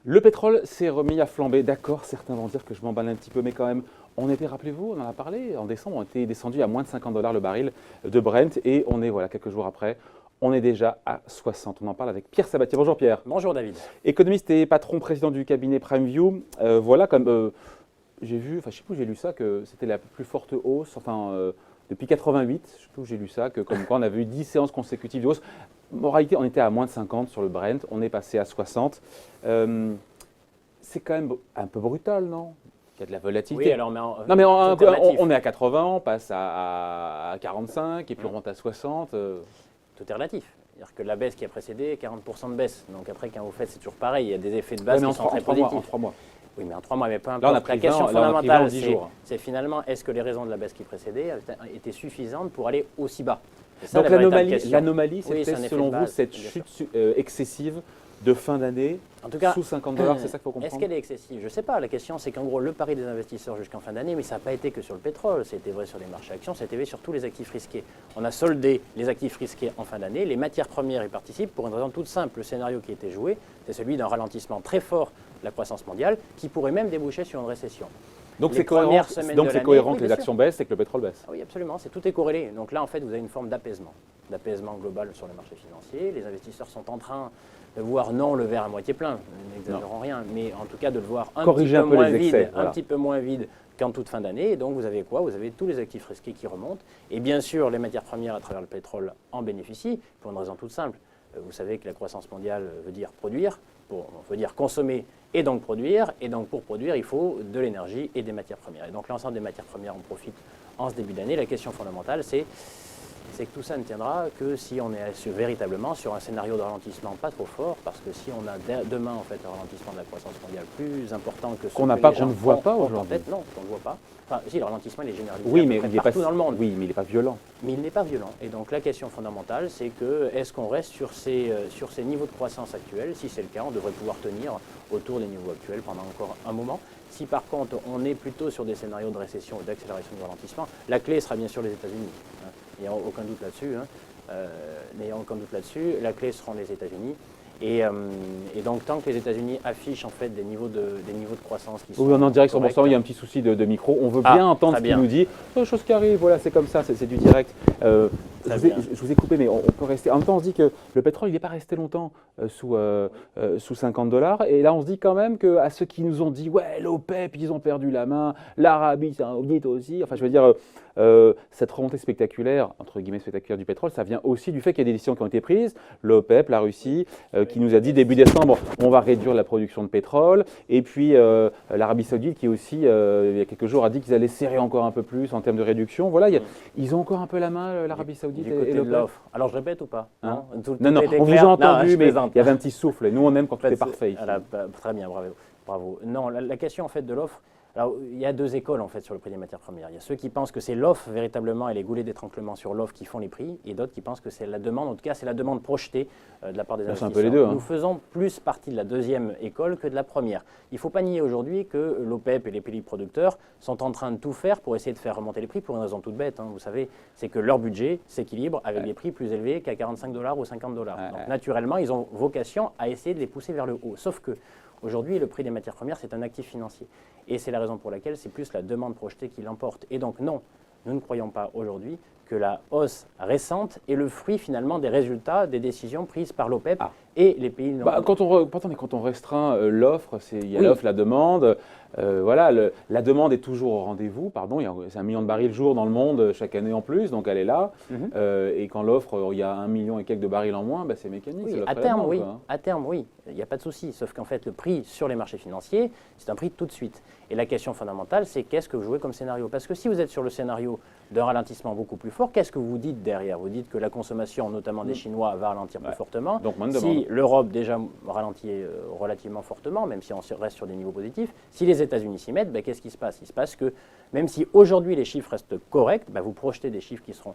Le pétrole s'est remis à flamber, d'accord, certains vont dire que je m'emballe un petit peu, mais quand même, on était, rappelez-vous, on en a parlé, en décembre, on était descendu à moins de 50 $ le baril de Brent, et on est, voilà, quelques jours après, on est déjà à 60. On en parle avec Pierre Sabatier. Bonjour Pierre. Bonjour David. Économiste et patron président du cabinet PrimeView, voilà, comme j'ai vu, enfin je sais plus où j'ai lu ça, que c'était la plus forte hausse, depuis 88, je sais plus où j'ai lu ça, que comme quoi on avait eu 10 séances consécutives de hausse. En réalité, on était à moins de 50 sur le Brent, on est passé à 60. C'est quand même un peu brutal, non? Il y a de la volatilité. Oui, alors, non, mais on est à 80, on passe à 45 et puis on remonte à 60. Tout est relatif. C'est-à-dire que la baisse qui a précédé, 40% de baisse. Donc après, quand vous faites, c'est toujours pareil. Il y a des effets de base qui sont très positifs. En 3 mois. Oui, mais en 3 mois, mais peu importe. Là, on a pris la question 20, fondamentale, 10 jours. c'est finalement, est-ce que les raisons de la baisse qui précédait étaient suffisantes pour aller aussi bas? Donc l'anomalie, oui, c'était selon vous cette chute excessive de fin d'année sous 50 $, c'est ça qu'il faut comprendre? Est-ce qu'elle est excessive? Je ne sais pas. La question, c'est qu'en gros, le pari des investisseurs jusqu'en fin d'année, mais ça n'a pas été que sur le pétrole, c'était vrai sur les marchés actions, c'était vrai sur tous les actifs risqués. On a soldé les actifs risqués en fin d'année, les matières premières y participent pour une raison toute simple. Le scénario qui était joué, c'est celui d'un ralentissement très fort de la croissance mondiale qui pourrait même déboucher sur une récession. Donc c'est cohérent que les actions baissent et que le pétrole baisse? Oui, absolument, tout est corrélé. Donc là, en fait, vous avez une forme d'apaisement global sur les marchés financiers. Les investisseurs sont en train de voir non le verre à moitié plein, n'exagérons rien, mais en tout cas de le voir un petit peu moins vide qu'en toute fin d'année. Et donc vous avez quoi? Vous avez tous les actifs risqués qui remontent. Et bien sûr, les matières premières à travers le pétrole en bénéficient pour une raison toute simple. Vous savez que la croissance mondiale veut dire produire, veut dire consommer et donc produire. Et donc pour produire, il faut de l'énergie et des matières premières. Et donc l'ensemble des matières premières en profite en ce début d'année. La question fondamentale, c'est que tout ça ne tiendra que si on est véritablement sur un scénario de ralentissement pas trop fort, parce que si on a demain en fait un ralentissement de la croissance mondiale plus important que ce qu'on ne voit pas aujourd'hui. Non, qu'on ne voit pas. Enfin, si, le ralentissement il est généralisé partout dans le monde. Oui, mais il n'est pas violent. Mais il n'est pas violent. Et donc la question fondamentale, c'est que est-ce qu'on reste sur ces niveaux de croissance actuels? Si c'est le cas, on devrait pouvoir tenir autour des niveaux actuels pendant encore un moment. Si par contre on est plutôt sur des scénarios de récession ou d'accélération du ralentissement, la clé sera bien sûr les États-Unis. Il n'y a aucun doute là-dessus. La clé seront les États-Unis. Et donc, tant que les États-Unis affichent en fait des niveaux de croissance qui sont. Oui, on est en direct sur Boursorama, il y a un petit souci de micro. On veut bien entendre ce qu'il nous dit. C'est chose qui arrive, voilà, c'est comme ça, c'est du direct. Je vous ai coupé, mais on peut rester. En même temps, on se dit que le pétrole, il n'est pas resté longtemps sous 50 $. Et là, on se dit quand même qu'à ceux qui nous ont dit, ouais, l'OPEP, ils ont perdu la main, l'Arabie Saoudite aussi. Enfin, je veux dire, cette remontée spectaculaire, entre guillemets spectaculaire du pétrole, ça vient aussi du fait qu'il y a des décisions qui ont été prises. L'OPEP, la Russie, qui nous a dit début décembre, on va réduire la production de pétrole. Et puis l'Arabie Saoudite, qui aussi, il y a quelques jours, a dit qu'ils allaient serrer encore un peu plus en termes de réduction. Voilà, ils ont encore un peu la main, l'Arabie Saoudite. Du côté de l'offre. Alors je répète ou pas? Non, on vous a entendu, mais il y avait un petit souffle. Nous, on aime quand tout est parfait ici. Très bien, bravo. Non, la question en fait de l'offre, alors il y a deux écoles en fait sur le prix des matières premières. Il y a ceux qui pensent que c'est l'offre véritablement et les goulets d'étranglement sur l'offre qui font les prix, et d'autres qui pensent que c'est la demande, en tout cas c'est la demande projetée de la part des investisseurs. C'est un peu les deux. Nous faisons plus partie de la deuxième école que de la première. Il ne faut pas nier aujourd'hui que l'OPEP et les pays producteurs sont en train de tout faire pour essayer de faire remonter les prix pour une raison toute bête. Vous savez, c'est que leur budget s'équilibre avec des prix plus élevés qu'à 45 $ ou 50 $. Donc naturellement, ils ont vocation à essayer de les pousser vers le haut. Sauf que aujourd'hui, le prix des matières premières, c'est un actif financier. Et c'est la raison pour laquelle c'est plus la demande projetée qui l'emporte. Et donc non, nous ne croyons pas aujourd'hui que la hausse récente est le fruit finalement des résultats des décisions prises par l'OPEP et les pays non. Quand on restreint l'offre, il y a l'offre, la demande. Voilà, la demande est toujours au rendez-vous. C'est 1 million de barils jour dans le monde chaque année en plus, donc elle est là. Et quand l'offre, il y a 1 million et quelques de barils en moins, c'est mécanique. Oui, à terme, oui, il n'y a pas de souci. Sauf qu'en fait, le prix sur les marchés financiers, c'est un prix tout de suite. Et la question fondamentale, c'est qu'est-ce que vous jouez comme scénario? Parce que si vous êtes sur le scénario d'un ralentissement beaucoup plus fort, qu'est-ce que vous dites derrière? Vous dites que la consommation, notamment des Chinois, va ralentir plus fortement. Donc moins de demande. Si l'Europe déjà ralentit relativement fortement, même si on reste sur des niveaux positifs, si les États-Unis s'y mettent, qu'est-ce qui se passe? Il se passe que même si aujourd'hui les chiffres restent corrects, vous projetez des chiffres qui seront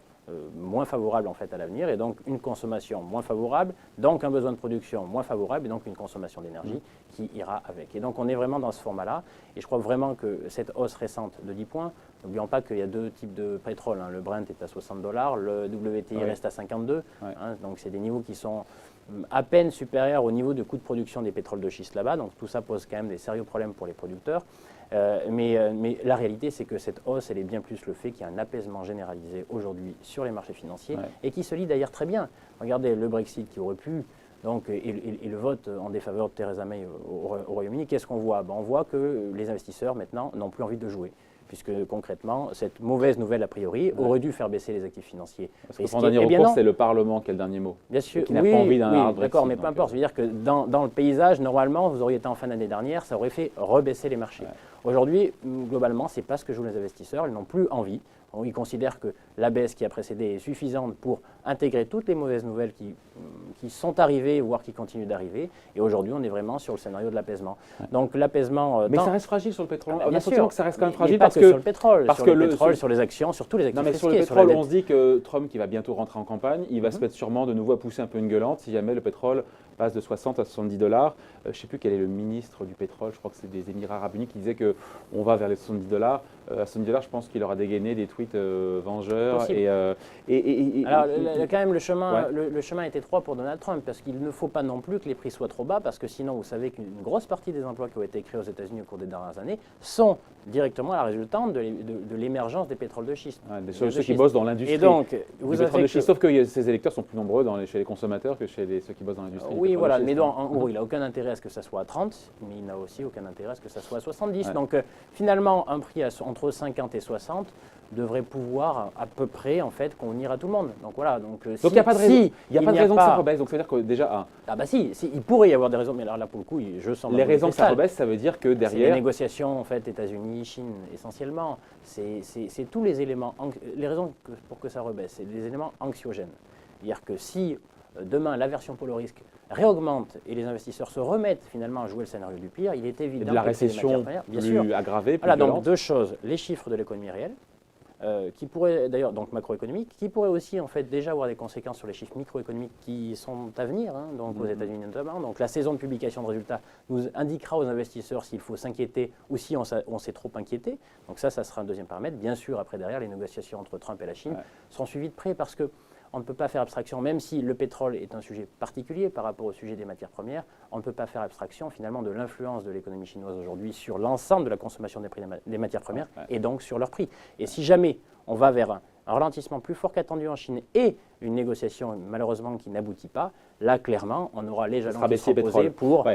moins favorables en fait à l'avenir, et donc une consommation moins favorable, donc un besoin de production moins favorable, et donc une consommation d'énergie qui ira avec. Et donc on est vraiment dans ce format-là, et je crois vraiment que cette hausse récente de 10 points, n'oublions pas qu'il y a deux types de pétrole, le Brent est à $60, le WTI reste à 52, donc c'est des niveaux qui sont à peine supérieur au niveau de coût de production des pétroles de schiste là-bas. Donc tout ça pose quand même des sérieux problèmes pour les producteurs. Mais la réalité, c'est que cette hausse, elle est bien plus le fait qu'il y a un apaisement généralisé aujourd'hui sur les marchés financiers et qui se lit d'ailleurs très bien. Regardez le Brexit qui aurait pu, donc, et le vote en défaveur de Theresa May au Royaume-Uni, qu'est-ce qu'on voit? On voit que les investisseurs maintenant n'ont plus envie de jouer, puisque concrètement, cette mauvaise nouvelle, a priori, aurait dû faire baisser les actifs financiers. Parce que son dernier recours, c'est le Parlement qui a le dernier mot. Bien sûr, qui n'a pas envie d'un hard Brexit. D'accord, mais peu importe. Je veux dire que dans le paysage, normalement, vous auriez été en fin d'année dernière, ça aurait fait rebaisser les marchés. Aujourd'hui, globalement, ce n'est pas ce que jouent les investisseurs. Ils n'ont plus envie. Ils considèrent que la baisse qui a précédé est suffisante pour intégrer toutes les mauvaises nouvelles qui sont arrivées, voire qui continuent d'arriver. Et aujourd'hui, on est vraiment sur le scénario de l'apaisement. Donc l'apaisement... Mais ça reste fragile sur le pétrole. On a sentiment que ça reste quand même fragile parce que sur le pétrole, sur les actions, sur tous les actifs. Non, mais sur le pétrole, on se dit que Trump, qui va bientôt rentrer en campagne, il va se mettre sûrement de nouveau à pousser un peu une gueulante si jamais le pétrole passe de 60 à $70. Je ne sais plus quel est le ministre du pétrole, je crois que c'est des Émirats Arabes Unis, qui disait qu'on va vers les $70. À $70, je pense qu'il aura dégainé des tweets vengeurs. Alors, quand même, le chemin est étroit pour Donald Trump, parce qu'il ne faut pas non plus que les prix soient trop bas, parce que sinon, vous savez qu'une grosse partie des emplois qui ont été créés aux États-Unis au cours des dernières années sont directement la résultante de l'émergence des pétroles de schiste. Ceux qui bossent dans l'industrie. Et donc, sauf que ces électeurs sont plus nombreux chez les consommateurs que chez ceux qui bossent dans l'industrie. Oui, voilà, mais en gros, il n'a aucun intérêt à ce que ça soit à 30, mais il n'a aussi aucun intérêt à ce que ça soit à 70. Donc, finalement, un prix entre 50 et 60 devrait pouvoir à peu près en fait convenir à tout le monde. Donc voilà. Donc il n'y a pas de raison. Il n'y a pas de raison que ça rebaisse. Donc ça veut dire que déjà il pourrait y avoir des raisons, mais alors là pour le coup, je sens les raisons que ça rebaisse, ça veut dire que derrière les négociations en fait États-Unis, Chine essentiellement, c'est tous les éléments, les raisons pour que ça rebaisse, c'est des éléments anxiogènes. C'est-à-dire que si demain l'aversion pour le risque réaugmente et les investisseurs se remettent finalement à jouer le scénario du pire, il est évident que la récession plus aggravée, plus violente. Donc deux choses, les chiffres de l'économie réelle, qui pourraient d'ailleurs, donc macroéconomiques, qui pourraient aussi en fait déjà avoir des conséquences sur les chiffres microéconomiques qui sont à venir, donc aux États-Unis notamment. Donc la saison de publication de résultats nous indiquera aux investisseurs s'il faut s'inquiéter ou si on s'est trop inquiété. Donc ça sera un deuxième paramètre. Bien sûr, après derrière, les négociations entre Trump et la Chine seront suivies de près parce que on ne peut pas faire abstraction, même si le pétrole est un sujet particulier par rapport au sujet des matières premières, on ne peut pas faire abstraction finalement de l'influence de l'économie chinoise aujourd'hui sur l'ensemble de la consommation des matières premières et donc sur leur prix. Et si jamais on va vers un ralentissement plus fort qu'attendu en Chine et une négociation malheureusement qui n'aboutit pas, là clairement on aura les jalons qui seront posés pour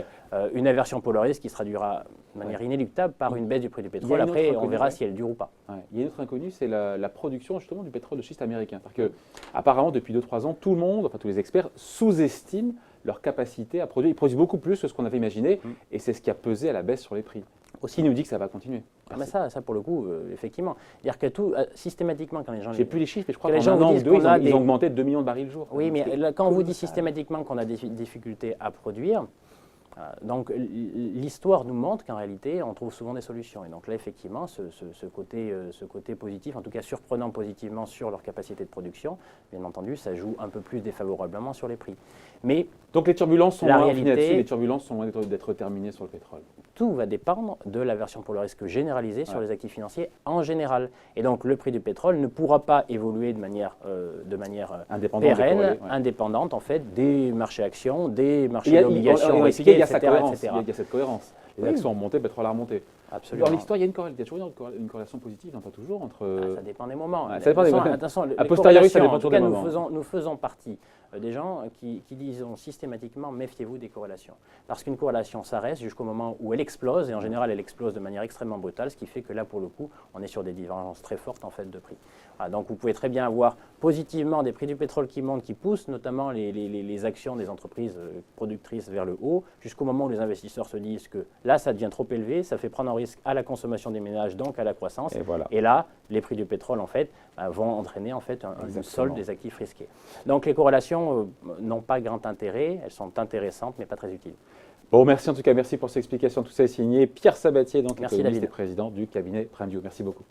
une aversion pour le risque qui se traduira de manière inéluctable par une baisse du prix du pétrole. Après on verra si elle dure ou pas. Il y a une autre inconnue, c'est la production justement du pétrole de schiste américain. Parce que apparemment depuis 2-3 ans, tout le monde, enfin tous les experts, sous-estiment leur capacité à produire. Ils produisent beaucoup plus que ce qu'on avait imaginé et c'est ce qui a pesé à la baisse sur les prix. Aussi nous dit que ça va continuer. Mais ça pour le coup, effectivement. C'est-à-dire que systématiquement, quand les gens... J'ai plus les chiffres, mais je crois qu'en un an ou deux, ils ont augmenté de 2 millions de barils le jour. Oui, mais quand on vous dit systématiquement qu'on a des difficultés à produire, donc l'histoire nous montre qu'en réalité, on trouve souvent des solutions. Et donc là, effectivement, ce côté positif, en tout cas surprenant positivement sur leur capacité de production, bien entendu, ça joue un peu plus défavorablement sur les prix. Mais donc les turbulences sont loin d'être terminées sur le pétrole. Tout va dépendre de l'aversion pour le risque généralisée sur les actifs financiers en général. Et donc le prix du pétrole ne pourra pas évoluer de manière pérenne, indépendante en fait des marchés actions, des marchés d'obligations risqués, etc. Il y a cette cohérence. Les actions ont monté, le pétrole a remonté. Absolument. Dans l'histoire, il y a toujours une corrélation positive, non pas toujours, entre... ça dépend des moments. Ça dépend des moments. Attention, a posteriori, ça dépend en tout cas, des moments. Nous faisons partie des gens qui disent systématiquement méfiez-vous des corrélations. Parce qu'une corrélation, ça reste jusqu'au moment où elle explose, et en général, elle explose de manière extrêmement brutale, ce qui fait que là, pour le coup, on est sur des divergences très fortes en fait, de prix. Donc vous pouvez très bien avoir positivement des prix du pétrole qui montent, qui poussent notamment les actions des entreprises productrices vers le haut, jusqu'au moment où les investisseurs se disent que là, ça devient trop élevé, ça fait prendre un risque à la consommation des ménages, donc à la croissance. Et là, les prix du pétrole, en fait, vont entraîner en fait un solde des actifs risqués. Donc les corrélations n'ont pas grand intérêt, elles sont intéressantes, mais pas très utiles. Bon, merci en tout cas, merci pour cette explication. Tout ça est signé Pierre Sabatier, donc économiste et président du cabinet PrimeView. Merci beaucoup.